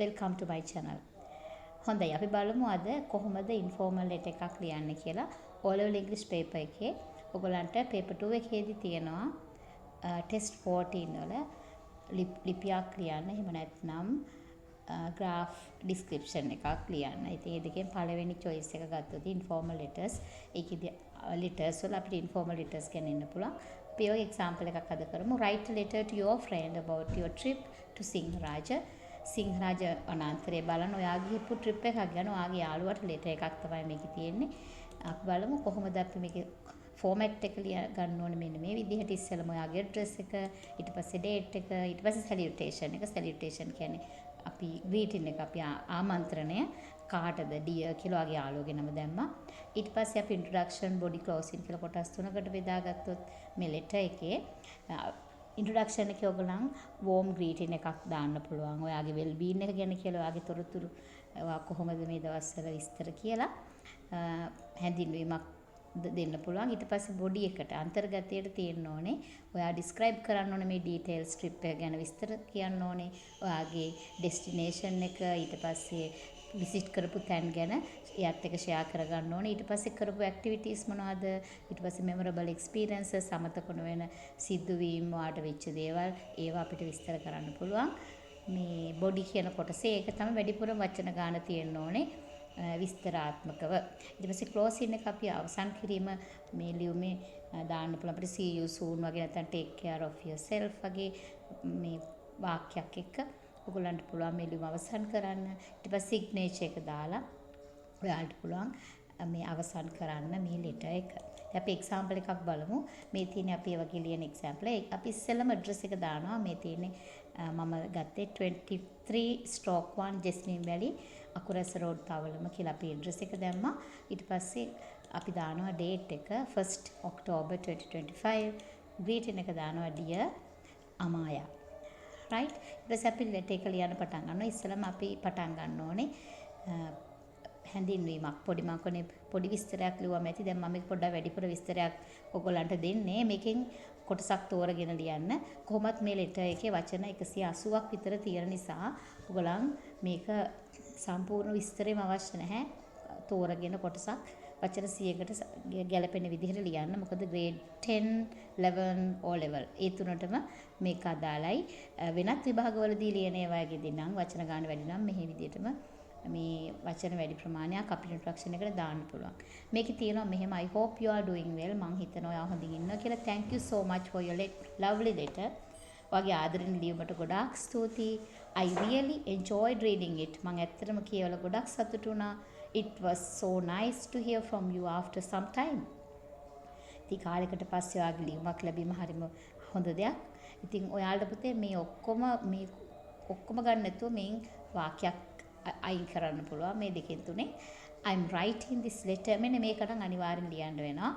welcome to my channel. හොඳයි අපි බලමු අද කොහොමද ඉන්ෆෝමල් ලෙටර් එකක් ලියන්නේ කියලා. O level English paper එකේ ඔයගලන්ට paper 2 එකේදී තියෙනවා test 14 වල ලිපියක් ලියන්න. එහෙම නැත්නම් graph description එකක් ලියන්න. ඉතින් මේ දෙකෙන් පළවෙනි choice එක ගත්තොත් informal letters. ඒකේදී letters වල අපිට informal letters කියන්න පුළුවන්. අපි ඔය example එකක් අද කරමු. Write a letter to your friend about your trip to Singharaja. Sinharaja වනාන්තරය බලන්න ඔයාගේ හිපු ට්‍රිප් එකක් ගැන ඔයාගේ යාළුවාට ලෙටර් එකක් තමයි මේකේ තියෙන්නේ. අපි බලමු කොහොමද අපි මේකේ ෆෝමැට් එක ලිය ගන්න ඕනේ මෙන්න මේ විදිහට. ඉස්සෙල්ලාම ඔයාගේ ඇඩ්‍රස් එක, ඊට පස්සේ ඩේට් එක, ඊට පස්සේ සැලියුටේෂන් එක. සැලියුටේෂන් කියන්නේ අපි ග්‍රීටින් එක, අපි ආමන්ත්‍රණය කාටද ඩියර් කියලා ඔයාගේ යාළුවගේ නම දැම්මා. ඊට පස්සේ අපි ඉන්ට්‍රොඩක්ෂන්, බොඩි ක්ලෝසින් කියලා කොටස් තුනකට බෙදාගත්තොත් මේ ලෙටර් එකේ ඉන්ට්‍රොඩක්ෂන් එකේ ඔයගලන් වෝම් ග්‍රීටින් එකක් දාන්න පුළුවන්. ඔයාගේ වෙල් බීන් එක ගැන කියලා, ඔයාගේ තොරතුරු, ඔයා කොහොමද මේ දවස්වල විස්තර කියලා හැඳින්වීමක් දෙන්න පුළුවන්. ඊට පස්සේ බොඩි එකට අන්තර්ගතයට තියෙන්න ඕනේ. ඔයා ඩිස්ක්‍රයිබ් කරන්න ඕනේ මේ ඩීටේල්ස් ට්‍රිප් එක ගැන විස්තර කියන්න ඕනේ. ඔයාගේ ඩෙස්ටිනේෂන් එක, ඊට පස්සේ විසිට් කරපු තැන් ගැන එයාත් එක්ක ෂෙයා කරගන්න ඕනේ. ඊට පස්සේ කරපු ඇක්ටිවිටීස් මොනවද? ඊට පස්සේ මෙමොරබල් එක්ස්පීරියන්සස්, අමතකන වෙන සිදුවීම්, වාට වෙච්ච දේවල්, ඒවා අපිට විස්තර කරන්න පුළුවන්. මේ බොඩි කියන කොටසේ ඒක තමයි වැඩිපුර වචන ගාන තියෙන්න ඕනේ විස්තරාත්මකව. ඊට පස්සේ ක්ලෝසින් එක අපි අවසන් කිරීම මේ ලියුමේ දාන්න පුළුවන්. අපිට see you soon වගේ නැත්නම් take care of yourself වගේ මේ වාක්‍යයක් එක්ක ඔයගොල්ලන්ට පුළුවන් මේ ලියුම අවසන් කරන්න. ඊට පස්සේ සිග්නේචර් එක දාලා ඔයාලට පුළුවන් මේ අවසන් කරන්න මේ ලෙටර් එක. අපි එක්සැම්පල් එකක් බලමු. මේ තියෙන්නේ අපි ඒ වගේ ලියන එක්සැම්පල්. අපි ඉස්සෙල්ලම ඇඩ්‍රස් එක දානවා. මේ තියෙන්නේ මම ගත්තේ 23/1 ජෙස්මින් වැලි අකුරැස රෝඩ් තවලම කියලා අපි ඇඩ්‍රස් එක දැම්මා. ඊට පස්සේ අපි දානවා ඩේට් එක 1st October 2025. ග්‍රීටින් එක දානවා dear අමායා. right? ඊට පස්සේ අපි ලෙටර් එක ලියන්න පටන් ගන්නවා. ඉස්සෙල්ලම අපි පටන් ගන්න ඕනේ හැඳින්වීමක්. පොඩි විස්තරයක් ලියුවම ඇති. දැන් මම මේක පොඩ්ඩක් වැඩිපුර විස්තරයක් ඔයගොල්ලන්ට දෙන්නේ. මේකෙන් කොටසක් තෝරගෙන ලියන්න. කොහොමත් මේ ලෙටර් එකේ වචන 180ක් විතර තියෙන නිසා ඔයගොල්ලන් මේක සම්පූර්ණ විස්තරෙම අවශ්‍ය නැහැ. තෝරගෙන කොටසක් වචන 100කට ගැලපෙන විදිහට ලියන්න. මොකද grade 10, 11, O level ඒ තුනටම මේක අදාළයි. වෙනත් විභාගවලදී ලියන ඒවාගේදී නම් වචන ගන්න වැඩි නම් මෙහි විදිහටම මේ වචන වැඩි ප්‍රමාණයක් අපිට ඉන්ට්‍රොඩක්ෂන් එකට දාන්න පුළුවන්. මේකේ තියෙනවා මෙහෙම I hope you are doing well. මං හිතනවා ඔයා හොඳින් ඉන්නවා කියලා. Thank you so much for your lovely letter. ඔයාගේ ආදරණීය ලියුමට ගොඩාක් ස්තුතියි. I really enjoyed reading it. මං ඇත්තටම කියවලා ගොඩක් සතුටු වුණා. It was so nice to hear from you after some time. ඉතින් කාලයකට පස්සේ ඔයාගේ ලියුමක් ලැබීම හරිම හොඳ දෙයක්. ඉතින් ඔයාලට පුතේ මේ ඔක්කොම ගන්න නැතුව මේ වාක්‍යයක් අයින් කරන්න පුළුවන් මේ දෙකෙන් තුනේ. I'm writing this letter. මෙන්න මේක නම් අනිවාර්යෙන් ලියන්න වෙනවා.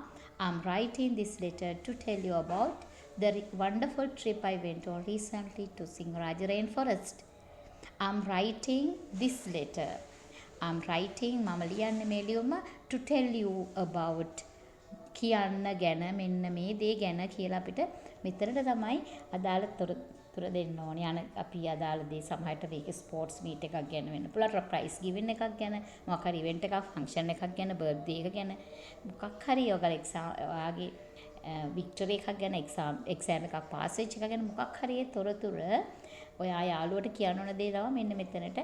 I'm writing this letter to tell you about the wonderful trip I went on recently to Singharaja Rainforest. I'm writing this letter. I'm writing මම ලියන්නේ මේ ලියුම to tell you about කියන්න ගැන මෙන්න මේ දේ ගැන කියලා අපිට මෙතනට තමයි අදාළ තොර දෙන්න ඕනේ. අපි අදාළ දේ සමහරට මේක ස්පෝර්ට්ස් මීට් එකක් ගැන වෙන්න පුළුවන්, ප්‍රයිස් ගිවින් එකක් ගැන, මොකක් හරි ඉවෙන්ට් එකක්, ෆන්ක්ෂන් එකක් ගැන, බර්ත්ඩේ එක ගැන, මොකක් හරි ඔයාගේ වික්ටරි එකක් ගැන, එක්සෑම් එකක් පාස් වෙච්ච එක ගැන මොකක් හරි ඒ තොරතුර ඔයා යාළුවට කියන්න ඕන දේ තමයි මෙන්න මෙතනට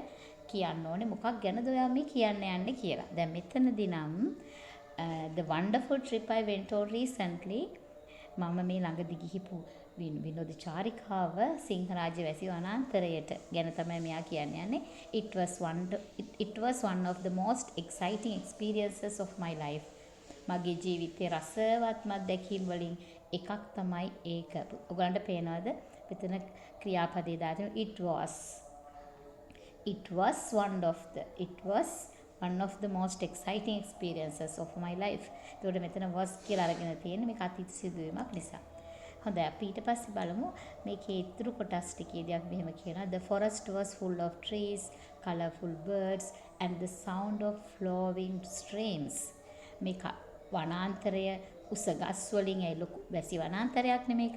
කියන්න ඕනේ. මොකක් ගැනද ඔයා මේ කියන්න යන්නේ කියලා. දැන් මෙතනදී නම් the wonderful trip I went on recently මම මේ ළඟදී ගිහිපු විනෝද චාරිකාව සිංහරාජ වැසි වනාන්තරයට ගැන තමයි මෙයා කියන්නේ. It was one of the most exciting experiences of my life. මගේ ජීවිතේ රසවත්ම අත්දැකීම් වලින් එකක් තමයි ඒක. ඔයගලන්ට පේනවද? මෙතන ක්‍රියාපදේ දාගෙන it was one of the most exciting experiences of my life. ඒකට මෙතන was කියලා අරගෙන තියෙන්නේ මේක අතීත සිදුවීමක් නිසා. හොඳයි අපි ඊට පස්සේ බලමු මේකේ ඉතුරු කොටස් ටිකේදී අපි මෙහෙම කියනවා. The forest was full of trees, colorful birds and the sound of flowing streams. මේක වනාන්තරය උස ගස් වලින් ලොකු වැසි වනාන්තරයක් නෙමේක.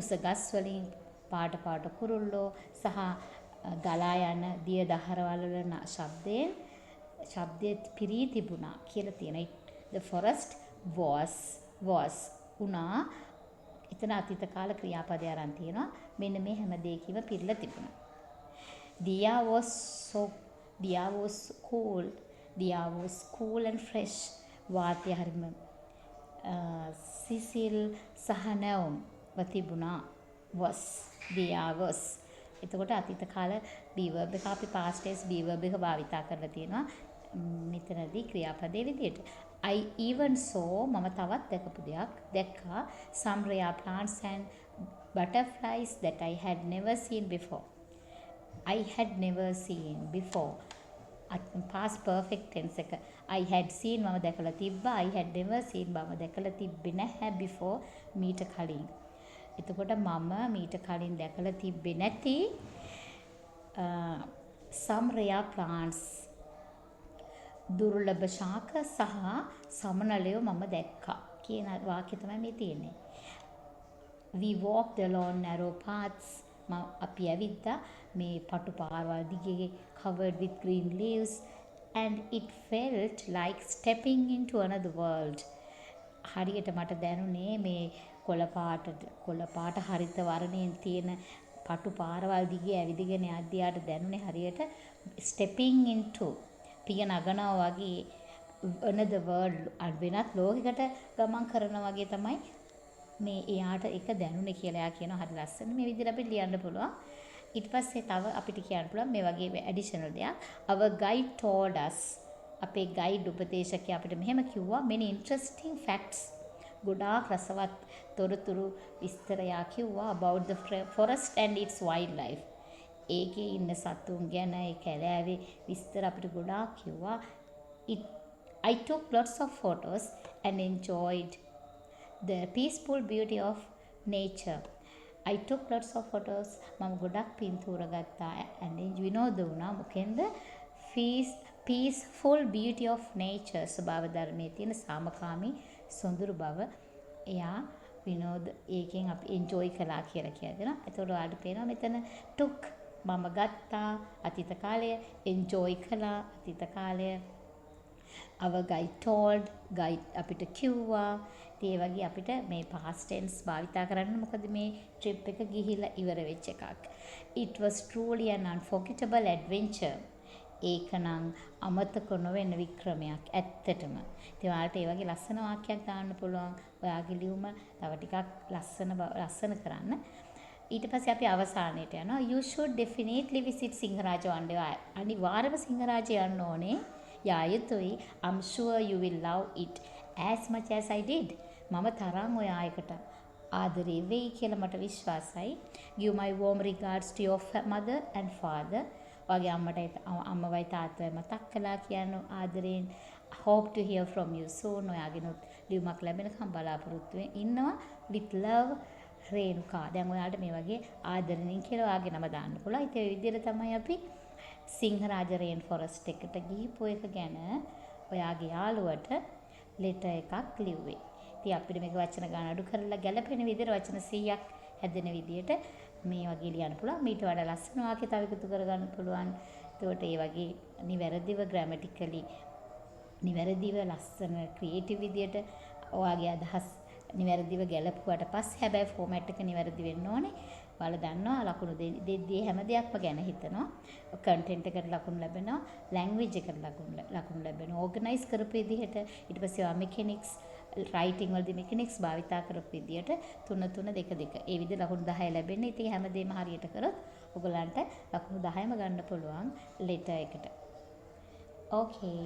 උස ගස් වලින් පාට කුරුල්ලෝ සහ ගලා යන දිය දහරවල් වල ශබ්දයේ පිරී තිබුණා කියලා තියෙනවා. The forest was උනා. එතන අතීත කාල ක්‍රියාපදය අරන් තියෙනවා. මෙන්න මේ හැම දෙයකම පිරලා තිබුණා. Dia was cool and fresh. වාතය හරිම සිසිල් සහ නැවුම් තිබුණා. Dia was. එතකොට අතීත කාල be verb එක අපි past tense be verb එක භාවිතා කරලා තියෙනවා. මෙතනදී ක්‍රියාපදයේ විදියට. I even saw මම තවත් දැක්කා some rare plants and butterflies that I had never seen before. past perfect tense එක I had seen මම දැකලා තිබ්බා. I had never seen මම දැකලා තිබ්බේ නැහැ before මීට කලින්. එතකොට මම මීට කලින් දැකලා තිබ්බේ නැති some rare plants දුර්ලභ ශාක සහ සමනලයෝ මම දැක්කා කියන වාක්‍ය තමයි මේ තියෙන්නේ. We walked along narrow paths. අපි ඇවිද්දා මේ පටු පාරවල් දිගේ covered with green leaves and it felt like stepping into another world. හරියට මට දැනුනේ මේ කොළ පාට හරිත වර්ණයෙන් තියෙන පටු පාරවල් දිගේ ඇවිදගෙන යද්දියාට දැනුනේ හරියට stepping into පිය නගනවා වගේ another world වෙනත් ලෝකයකට ගමන් කරනවා වගේ තමයි මේ එයාට එක දැනුනේ කියලා එයා කියනවා. හරි ලස්සන මේ විදිහට අපිට ලියන්න පුළුවන්. ඊට පස්සේ තව අපිට කියන්න පුළුවන් මේ වගේ ඇඩිෂනල් දෙයක්. Our guide told us. අපේ ගයිඩ් උපදේශකයා අපිට මෙහෙම කිව්වා many interesting facts. ගොඩාක් රසවත් තොරතුරු විස්තරයක් කිව්වා about the forest and its wildlife. ඒකේ ඉන්න සතුන් ගැන ඒ කැලෑවේ විස්තර අපිට ගොඩාක් කිව්වා. I took lots of photos and enjoyed the peaceful beauty of nature. I took lots of photos. මම ගොඩක් පින්තූර ගත්තා and විනෝද වුණා. මොකෙන්ද? peaceful beauty of nature. ස්වභාව ධර්මයේ තියෙන සාමකාමී සොඳුරු බව එයා විනෝද ඒකෙන් අපි enjoy කළා කියලා කියනවා. එතකොට ඔයාලට පේනවා මෙතන took මම ගත්තා අතීත කාලය, enjoy කළා අතීත කාලය, our guide told guide අපිට කිව්වා. ඒ වගේ අපිට මේ past tense භාවිතා කරන්න මොකද මේ trip එක ගිහිලා ඉවර වෙච්ච එකක්. It was truly an unforgettable adventure. ඒකනම් අමතක නොවන වික්‍රමයක් ඇත්තටම. ඉතින් ඔයාලට ඒ වගේ ලස්සන වාක්‍යයක් දාන්න පුළුවන්. ඔයාගේ ලියුම තව ටිකක් ලස්සන කරන්න. ඊට පස්සේ අපි අවසානයේට යනවා. You should definitely visit Sinharaja one day. අනිවාර්යයෙන්ම සිංහරාජය යන්න ඕනේ. යා යුතුයි. I'm sure you will love it as much as I did. මම තරම් ඔය ආයකට ආදරේ වෙයි කියලා මට විශ්වාසයි. Give my warm regards to your mother and father. වගේ අම්මවයි තාත්තවයි මතක් කළා කියන ආදරෙන්. Hope to hear from you soon. ඔයාගෙනුත් ලියුමක් ලැබෙනකම් බලාපොරොත්තු ඉන්නවා. With love Renuka. දැන් ඔයාලට මේ වගේ ආදරණින් කියලා ඔයාගේ නම දාන්න පුළුවන්. ඒ විදිහට තමයි අපි සිංහරාජ රේන් ෆොරස්ට් එකට ගිහිපු එක ගැන ඔයාගේ යාළුවට ලෙටර් එකක් ලිව්වේ. ඉතින් අපිට මේක වචන ගන්න අඩු කරලා ගැළපෙන විදිහට වචන 100ක් හැදෙන විදිහට මේ වගේ ලියන්න පුළුවන්. මීට වඩා ලස්සන වාක්‍ය තව එකතු කරගන්න පුළුවන්. ඒකට ඒ වගේ නිවැරදිව ග්‍රැමටිකලි නිවැරදිව ලස්සන ක්‍රියේටිව් විදිහට ඔයාගේ අදහස් නිවැරදිව ගැලපුවාට පස්සේ හැබැයි ෆෝමැට් එක නිවැරදි වෙන්න ඕනේ. ඔයාලා දන්නවා ලකුණු දෙද්දී හැම දෙයක්ම ගැන හිතනවා. කන්ටෙන්ට් එකට ලකුණු ලැබෙනවා, ලැන්ග්වේජ් එකට ලකුණු ලැබෙනවා. ඕගනයිස් කරපු විදිහට ඊට පස්සේ ඔයා මෙකැනික්ස් රයිටිං වලදී මෙකැනික්ස් භාවිතා කරපු විදිහට 3 3 2 2 ඒ විදිහ ලකුණු 10 ලැබෙන්නේ. ඉතින් හැමදේම හරියට කරොත් ඔයගලන්ට ලකුණු 10ම ගන්න පුළුවන් ලෙටර් එකට. Okay.